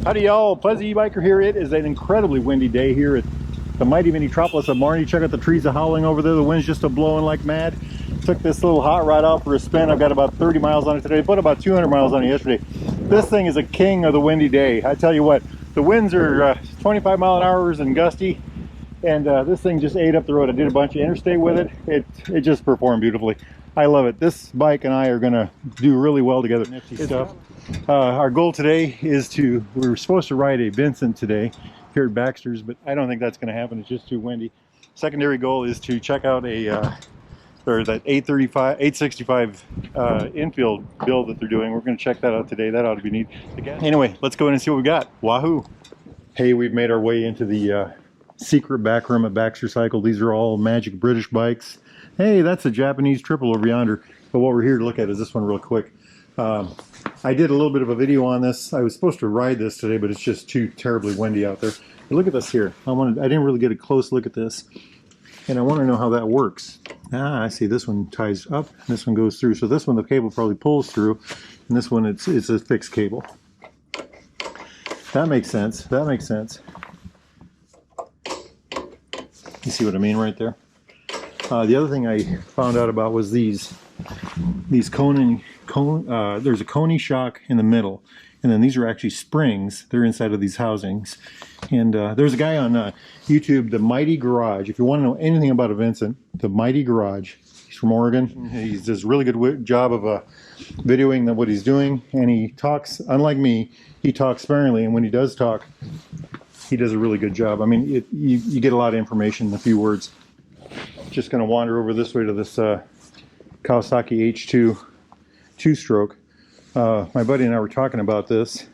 Howdy y'all, Fuzzy Biker here. It is an incredibly windy day here at the mighty metropolis of Marnie. Check out the trees are howling over there. The wind's just blowing like mad. Took this little hot rod out for a spin. I've got about 30 miles on it today, put about 200 miles on it yesterday. This thing is a king of the windy day. I tell you what, the winds are 25 mile an hour and gusty, and this thing just ate up the road. I did a bunch of interstate with it. It just performed beautifully. I love it. This bike and I are gonna do really well together. Nifty stuff. Our goal today is we were supposed to ride a Vincent today here at Baxter's, but I don't think that's going to happen. It's just too windy. Secondary goal is to check out that 865 infield build that they're doing. We're going to check that out today. That ought to be neat. Anyway, let's go in and see what we got. Wahoo! Hey, we've made our way into the secret back room at Baxter Cycle. These are all magic British bikes. Hey, that's a Japanese triple over yonder. But what we're here to look at is this one real quick. I did a little bit of a video on this. I was supposed to ride this today, but it's just too terribly windy out there. But look at this here. I didn't really get a close look at this, and I want to know how that works. I see this one ties up, and this one goes through. So this one, the cable probably pulls through, and this one, it's a fixed cable. That makes sense. That makes sense. You see what I mean right there? The other thing I found out about was these there's a Coney shock in the middle, and then these are actually springs. They're inside of these housings. And there's a guy on YouTube, The Mighty Garage. If you want to know anything about a Vincent, The Mighty Garage. He's from Oregon. He does a really good job of videoing what he's doing, and he talks, unlike me, he talks sparingly, and when he does talk, he does a really good job. I mean, you get a lot of information in a few words. Just going to wander over this way to this Kawasaki H2 two-stroke. My buddy and I were talking about this.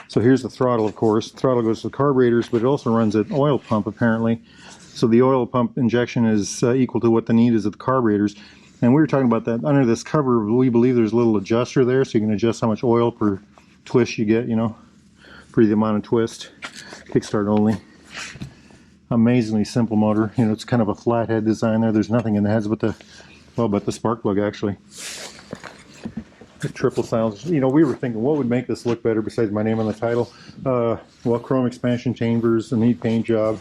So here's the throttle, of course. The throttle goes to the carburetors, but it also runs an oil pump apparently. So the oil pump injection is equal to what the need is at the carburetors. And we were talking about that under this cover. We believe there's a little adjuster there, so you can adjust how much oil per twist you get, you know, for the amount of twist. Kickstart only. Amazingly simple motor. You know, it's kind of a flathead design there. There's nothing in the heads but the spark plug actually. The triple silence. You know, we were thinking what would make this look better besides my name on the title. Well, chrome expansion chambers, a neat paint job.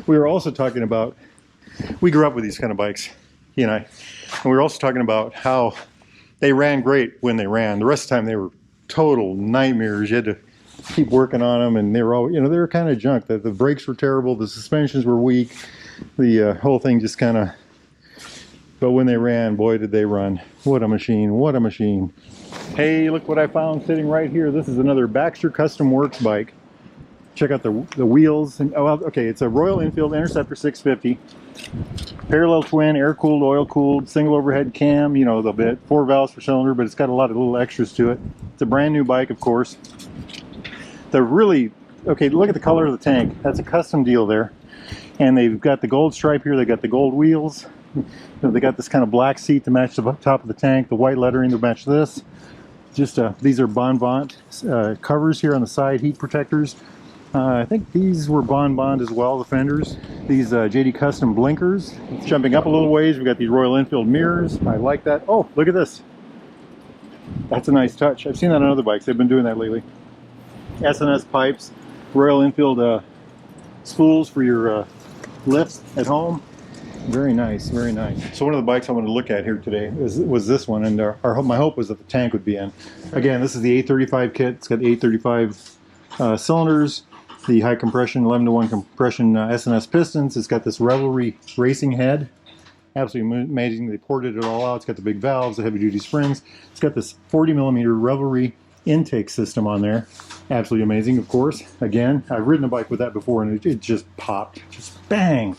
We were also talking about, we grew up with these kind of bikes, he and I. And we were also talking about how they ran great when they ran. The rest of the time they were total nightmares. You had to keep working on them, and they were all, you know, they were kind of junk. The brakes were terrible, the suspensions were weak, the whole thing just kind of, but when they ran, boy did they run. What a machine, what a machine. Hey, look what I found sitting right here. This is another Baxter Custom Works bike. Check out the wheels. And oh, okay, it's a Royal Enfield Interceptor 650. Parallel twin, air-cooled, oil-cooled, single overhead cam, you know, the bit. 4 valves per cylinder, but it's got a lot of little extras to it. It's a brand new bike, of course. They're really, okay, look at the color of the tank. That's a custom deal there. And they've got the gold stripe here. They got the gold wheels. They got this kind of black seat to match the top of the tank, the white lettering to match this. Just these are Bon Bond covers here on the side, heat protectors. I think these were Bon Bond as well, the fenders. These JD Custom blinkers. Jumping up a little ways, we've got these Royal Enfield mirrors. I like that. Oh, look at this. That's a nice touch. I've seen that on other bikes. They've been doing that lately. S&S pipes, Royal Enfield spools for your lifts at home. Very nice, very nice. So one of the bikes I wanted to look at here today was this one, and my hope was that the tank would be in. Again, this is the 835 kit. It's got 835 cylinders, the high compression, 11-to-1 compression S&S pistons. It's got this Revelry racing head. Absolutely amazing. They ported it all out. It's got the big valves, the heavy-duty springs. It's got this 40mm Revelry intake system on there. Absolutely amazing, of course. Again, I've ridden a bike with that before, and it just popped. Just bang!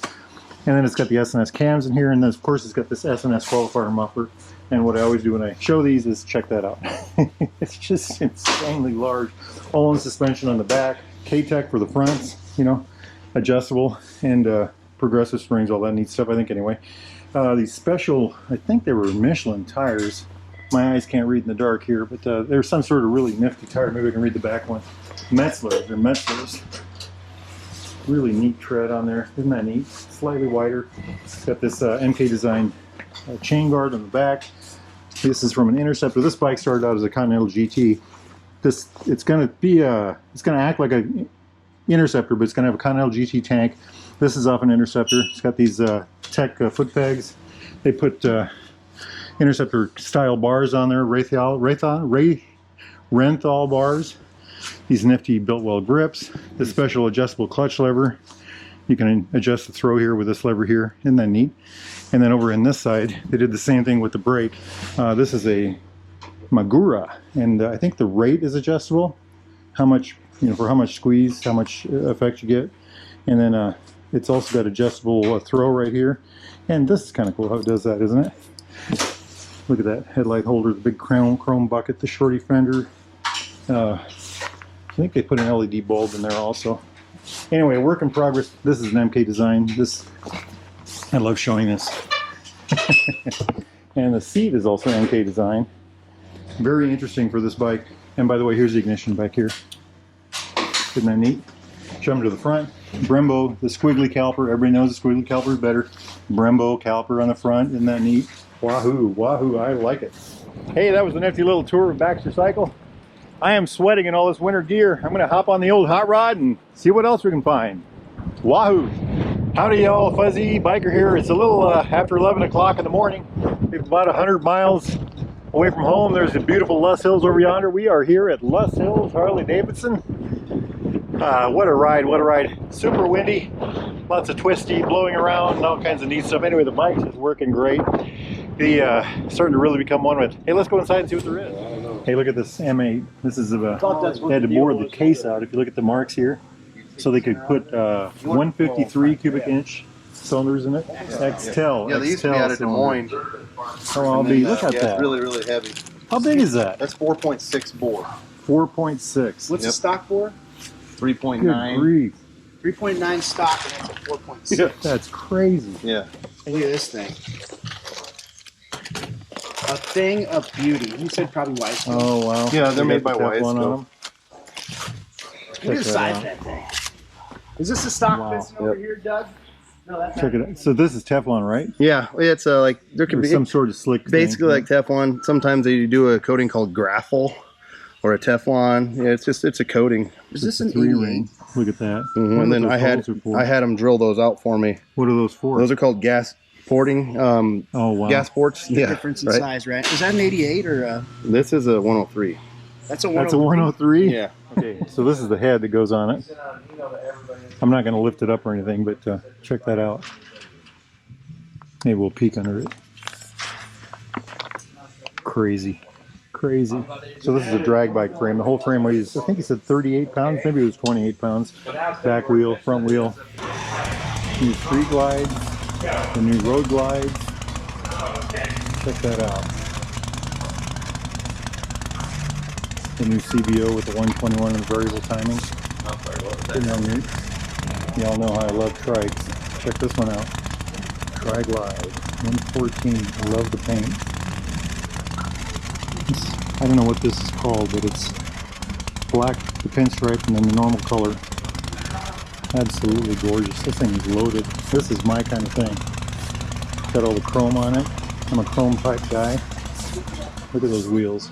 And then it's got the S&S cams in here, and then of course it's got this S&S qualifier muffler. And what I always do when I show these is check that out. It's just insanely large. All-in suspension on the back, K-Tech for the fronts, you know, adjustable, and progressive springs, all that neat stuff, I think, anyway. These special, I think they were Michelin tires. My eyes can't read in the dark here, but there's some sort of really nifty tire. Maybe I can read the back one. Metzler, they're Metzlers. Really neat tread on there. Isn't that neat? Slightly wider. It's got this MK designed chain guard on the back. This is from an Interceptor. This bike started out as a Continental GT. it's going to act like a Interceptor, but it's going to have a Continental GT tank. This is off an Interceptor. It's got these Tech foot pegs. They put Interceptor style bars on there, Renthal bars. These nifty built-well grips. The special adjustable clutch lever. You can adjust the throw here with this lever here. Isn't that neat? And then over in this side, they did the same thing with the brake. This is a Magura, and I think the rate is adjustable. How much, for how much squeeze, how much effect you get. And then it's also got adjustable throw right here. And this is kind of cool how it does that, isn't it? Look at that headlight holder, the big chrome bucket, the shorty fender. I think they put an LED bulb in there also. Anyway, work in progress. This is an MK design. I love showing this. And the seat is also MK design. Very interesting for this bike. And by the way, here's the ignition back here. Isn't that neat? Jump to the front. Brembo, the squiggly caliper. Everybody knows the squiggly caliper is better. Brembo caliper on the front. Isn't that neat? Wahoo, I like it. Hey, that was a nifty little tour of Baxter Cycle. I am sweating in all this winter gear. I'm gonna hop on the old hot rod and see what else we can find. Wahoo! Howdy y'all, Fuzzy Biker here. It's a little after 11 o'clock in the morning. We're about 100 miles away from home. There's the beautiful Luss Hills over yonder. We are here at Luss Hills Harley Davidson. What a ride, what a ride. Super windy, lots of twisty, blowing around, and all kinds of neat stuff. Anyway, the bike is working great. Starting to really become one with it. Hey, let's go inside and see what there is. Hey, look at this M8. This is they had to bore the case out. If you look at the marks here, so they could put 153 cubic inch cylinders in it. XTEL. Yeah, they used to be out of Des Moines. Oh, look at that. It's really, really heavy. How big is that? That's 4.6 bore. 4.6. What's the stock for? 3.9. 3.9 stock, and that's a 4.6. Yeah, that's crazy. Yeah. Look at this thing. A thing of beauty. You said probably Weiss. Oh, wow. Yeah, they're made by Weiss. Look at the size of that thing. Is this the stock piston over here, Doug? No, that's Check it out. So this is Teflon, right? Yeah, it's like there could Or be some sort of slick basically thing. like Teflon. Sometimes they do a coating called graphel or a Teflon. Yeah, it's a coating. Is this an 3-ring? Look at that. And then I had them drill those out for me. What are those for? Those are called gas porting. Oh, wow. Gas ports. Yeah, difference in right? size, right? Is that an 88 or a? This is a 103. That's a 103. That's a 103? Yeah. Okay, so this is the head that goes on it. I'm not going to lift it up or anything, but check that out. Maybe we'll peek under it. Crazy. So this is a drag bike frame. The whole frame weighs, I think he said 38 pounds, maybe it was 28 pounds. Back wheel, front wheel. New street glides, the new road glides. Check that out. The new CVO with the 121 and variable timing. Isn't that neat? Y'all know how I love trikes. Check this one out. Tri-Glide 114. I love the paint. I don't know what this is called, but it's black, the pinstripe, and then the normal color. Absolutely gorgeous. This thing is loaded. This is my kind of thing. Got all the chrome on it. I'm a chrome type guy. Look at those wheels.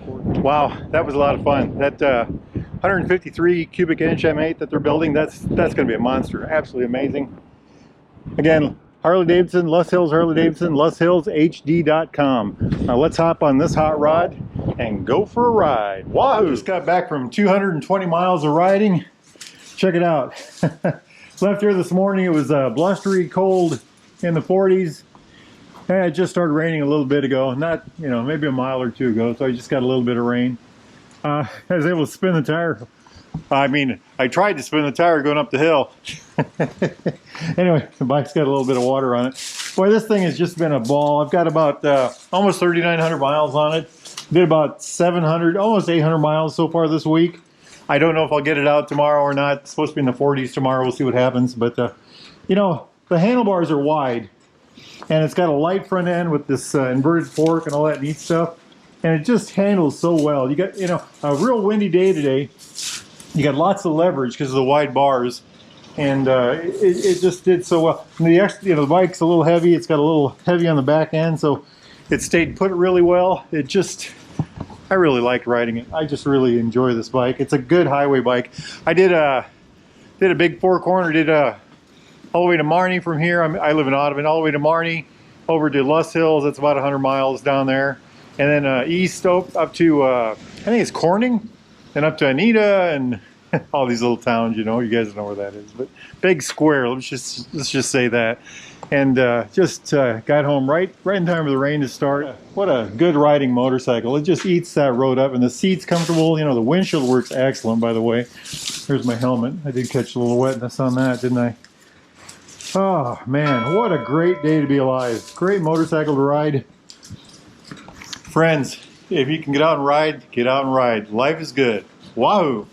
Wow, that was a lot of fun. That 153 cubic inch M8 that they're building, that's going to be a monster. Absolutely amazing. Again, Harley Davidson, Luss Hills Harley Davidson, LussHillsHD.com. Now let's hop on this hot rod and go for a ride. Wahoo! Just got back from 220 miles of riding. Check it out. Left here this morning. It was blustery cold in the 40s. And it just started raining a little bit ago. Not, maybe a mile or two ago. So I just got a little bit of rain. I was able to spin the tire. I tried to spin the tire going up the hill. Anyway, the bike's got a little bit of water on it. Boy, this thing has just been a ball. I've got about almost 3,900 miles on it. Did about 700, almost 800 miles so far this week. I don't know if I'll get it out tomorrow or not. It's supposed to be in the 40s tomorrow. We'll see what happens. But, the handlebars are wide. And it's got a light front end with this inverted fork and all that neat stuff. And it just handles so well. You got, a real windy day today. You got lots of leverage because of the wide bars. And it just did so well. And the bike's a little heavy. It's got a little heavy on the back end. So it stayed put really well. It just, I really liked riding it. I just really enjoy this bike. It's a good highway bike. I did a big 4-corner, all the way to Marnie from here. I live in Audubon, all the way to Marnie, over to Lust Hills. That's about 100 miles down there. And then east up to, I think it's Corning, and up to Anita and all these little towns, you know. You guys know where that is. But big square, let's just say that. And just got home right in time for the rain to start. What a good riding motorcycle. It just eats that road up, and the seat's comfortable. You know, the windshield works excellent, by the way. There's my helmet. I did catch a little wetness on that, didn't I? Oh, man, what a great day to be alive. Great motorcycle to ride. Friends, if you can get out and ride, get out and ride. Life is good. Wahoo!